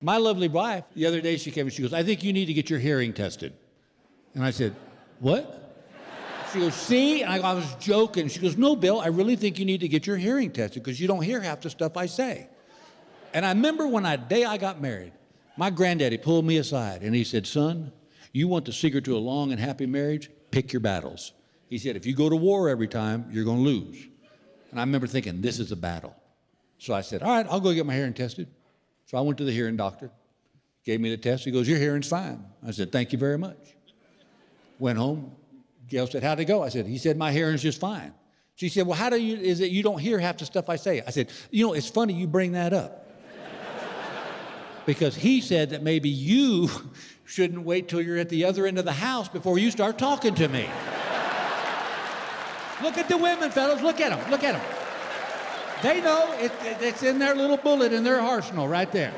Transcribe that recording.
My lovely wife, the other day she came and she goes, I think you need to get your hearing tested. And I said, what? She goes, see? And I was joking. She goes, no, Bill, I really think you need to get your hearing tested because you don't hear half the stuff I say. And I remember when that day I got married, my granddaddy pulled me aside and he said, son, you want the secret to a long and happy marriage? Pick your battles. He said, if you go to war every time, you're going to lose. And I remember thinking, this is a battle. So I said, all right, I'll go get my hearing tested. So I went to the hearing doctor, gave me the test. He goes, your hearing's fine. I said, thank you very much. Went home. Gail said, how'd it go? I said, he said, my hearing's just fine. She said, well, is it you don't hear half the stuff I say? I said, it's funny you bring that up. Because he said that maybe you shouldn't wait till you're at the other end of the house before you start talking to me. Look at the women, fellas. Look at them. Look at them. They know it's in their little bullet in their arsenal right there.